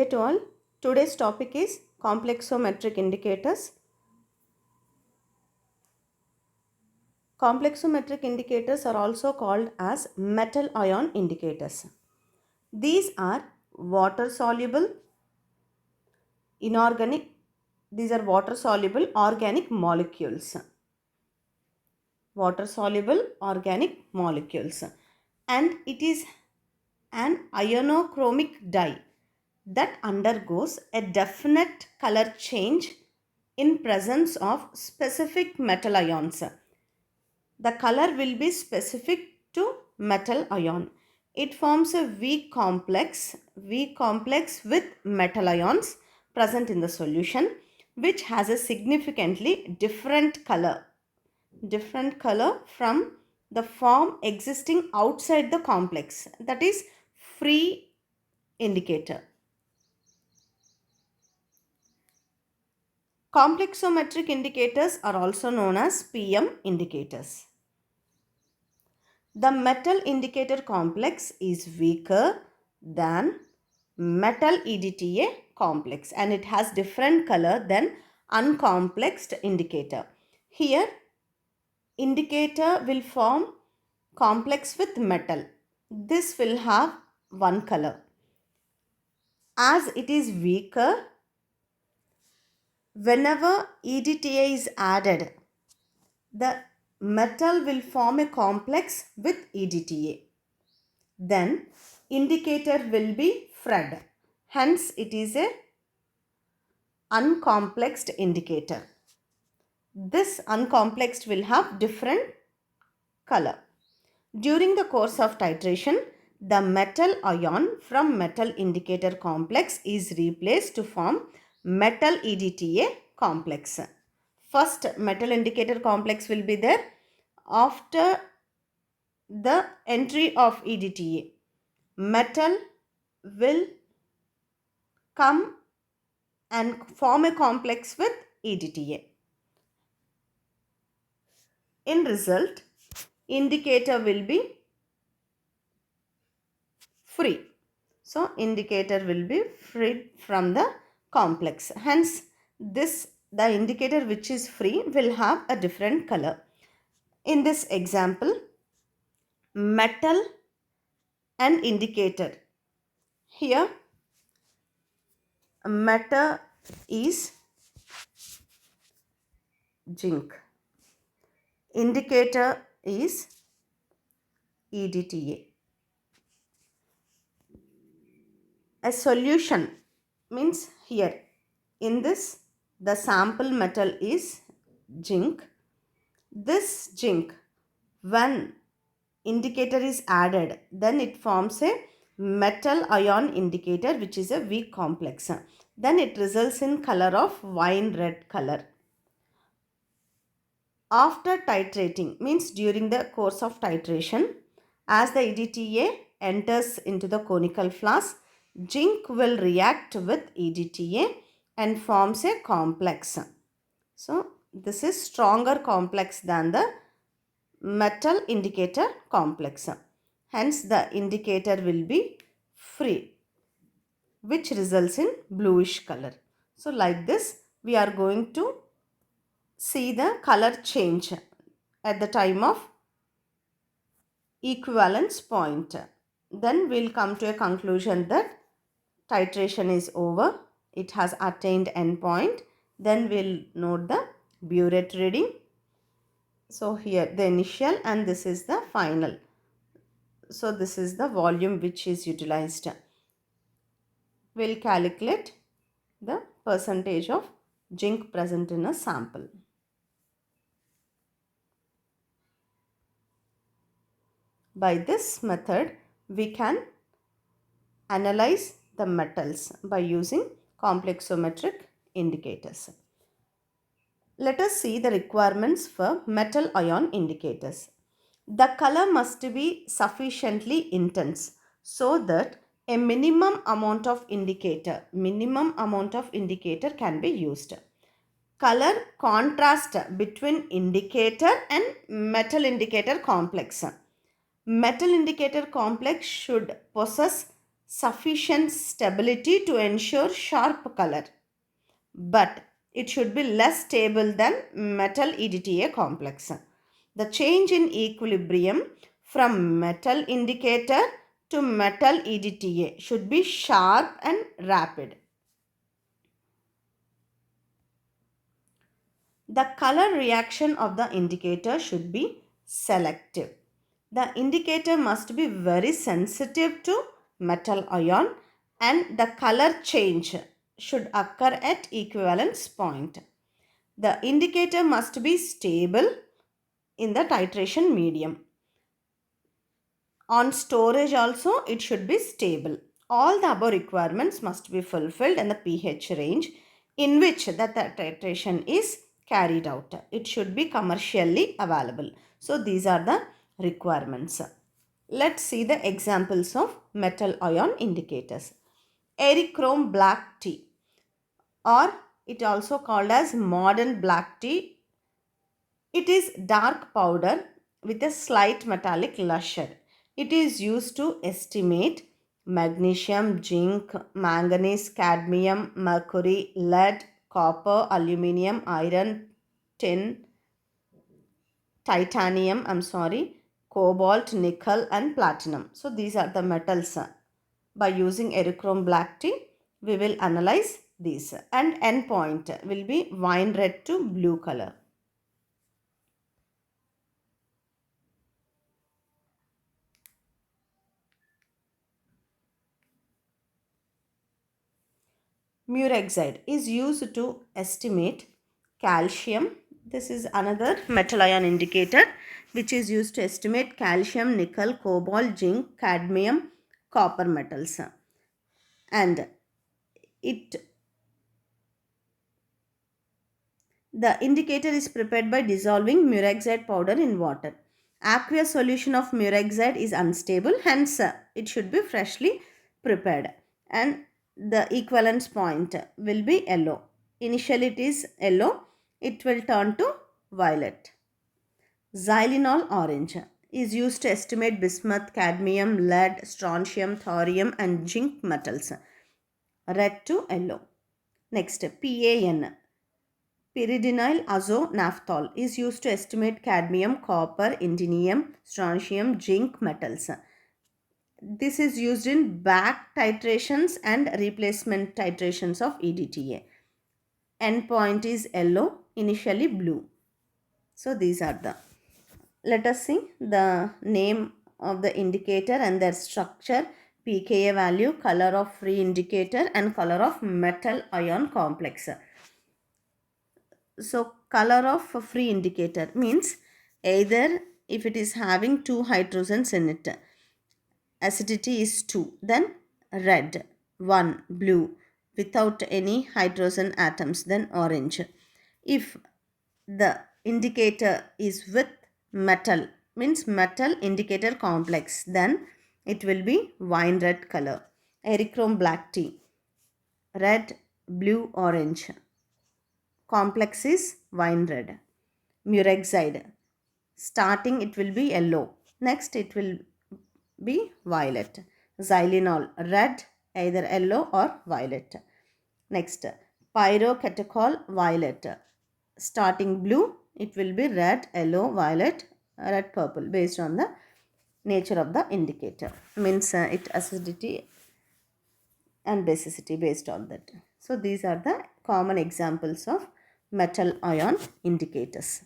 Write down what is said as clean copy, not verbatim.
Hey to all, today's topic is complexometric indicators. Complexometric indicators are also called as metal ion indicators. These are water soluble, inorganic, these are water soluble organic molecules. Water soluble organic molecules. And it is an ionochromic dye that undergoes a definite color change in presence of specific metal ions. The color will be specific to metal ion. It forms a V complex with metal ions present in the solution, which has a significantly different color from the form existing outside the complex, that is free indicator. Complexometric indicators are also known as PM indicators. The metal indicator complex is weaker than metal EDTA complex and it has different color than uncomplexed indicator. Here, indicator will form complex with metal. This will have one color. As it is weaker, whenever EDTA is added, the metal will form a complex with EDTA. Then indicator will be Fred. Hence it is a uncomplexed indicator. This uncomplexed will have different color. During the course of titration, the metal ion from metal indicator complex is replaced to form metal EDTA complex. First metal indicator complex will be there. After the entry of EDTA, metal will come and form a complex with EDTA. In result, indicator will be free. So, indicator will be free from the complex. Hence, the indicator which is free will have a different color. In this example, metal and indicator. Here, metal is zinc. Indicator is EDTA. A solution means here in this the sample metal is zinc. This zinc, when indicator is added, then it forms a metal ion indicator which is a weak complex. Then it results in color of wine red color. After titrating, means during the course of titration, as the EDTA enters into the conical flask, zinc will react with EDTA and forms a complex. So, this is stronger complex than the metal indicator complex. Hence, the indicator will be free, which results in bluish color. So, like this, we are going to see the color change at the time of equivalence point. Then we'll come to a conclusion that titration is over. It has attained end point. Then we'll note the burette reading. So here the initial and this is the final. So this is the volume which is utilized. We'll calculate the percentage of zinc present in a sample. By this method, we can analyze the metals by using complexometric indicators. Let us see the requirements for metal ion indicators. The color must be sufficiently intense so that a minimum amount of indicator can be used. Color contrast between indicator and metal indicator complex. Metal indicator complex should possess sufficient stability to ensure sharp color, but it should be less stable than metal EDTA complex. The change in equilibrium from metal indicator to metal EDTA should be sharp and rapid. The color reaction of the indicator should be selective. The indicator must be very sensitive to metal ion and the color change should occur at equivalence point. The indicator must be stable in the titration medium. On storage also it should be stable. All the above requirements must be fulfilled in the pH range in which the titration is carried out. It should be commercially available. So these are the requirements. Let's see the examples of metal ion indicators. Erichrome black tea, or it also called as modern black tea. It is dark powder with a slight metallic lustre. It is used to estimate magnesium, zinc, manganese, cadmium, mercury, lead, copper, aluminium, iron, tin, titanium, cobalt, nickel and platinum. So these are the metals. By using Erichrome black tea, we will analyze these, and endpoint will be wine red to blue color. Murexide is used to estimate calcium. This is another metal ion indicator which is used to estimate calcium, nickel, cobalt, zinc, cadmium, copper metals. And the indicator is prepared by dissolving murexide powder in water. Aqueous solution of murexide is unstable, hence it should be freshly prepared. And the equivalence point will be yellow. Initially it is yellow, it will turn to violet. Xylenol orange is used to estimate bismuth, cadmium, lead, strontium, thorium and zinc metals. Red to yellow. Next, PAN, pyridinyl azonaphthol, is used to estimate cadmium, copper, indium, strontium, zinc metals. This is used in back titrations and replacement titrations of EDTA. Endpoint is yellow, initially blue. So these are the. Let us see the name of the indicator and their structure, pKa value, color of free indicator and color of metal ion complex. So color of free indicator means either if it is having two hydrogens in it, acidity is 2, then red, 1, blue, without any hydrogen atoms, then orange. If the indicator is with metal, means metal indicator complex, then it will be wine red color. Erichrome black tea, red, blue, orange. Complex is wine red. Murexide, starting it will be yellow, next it will be violet. Xylenol, red, either yellow or violet. Next, pyrocatechol, violet, starting blue, it will be red, yellow, violet, red, purple, based on the nature of the indicator, means it acidity and basicity based on that. So these are the common examples of metal ion indicators.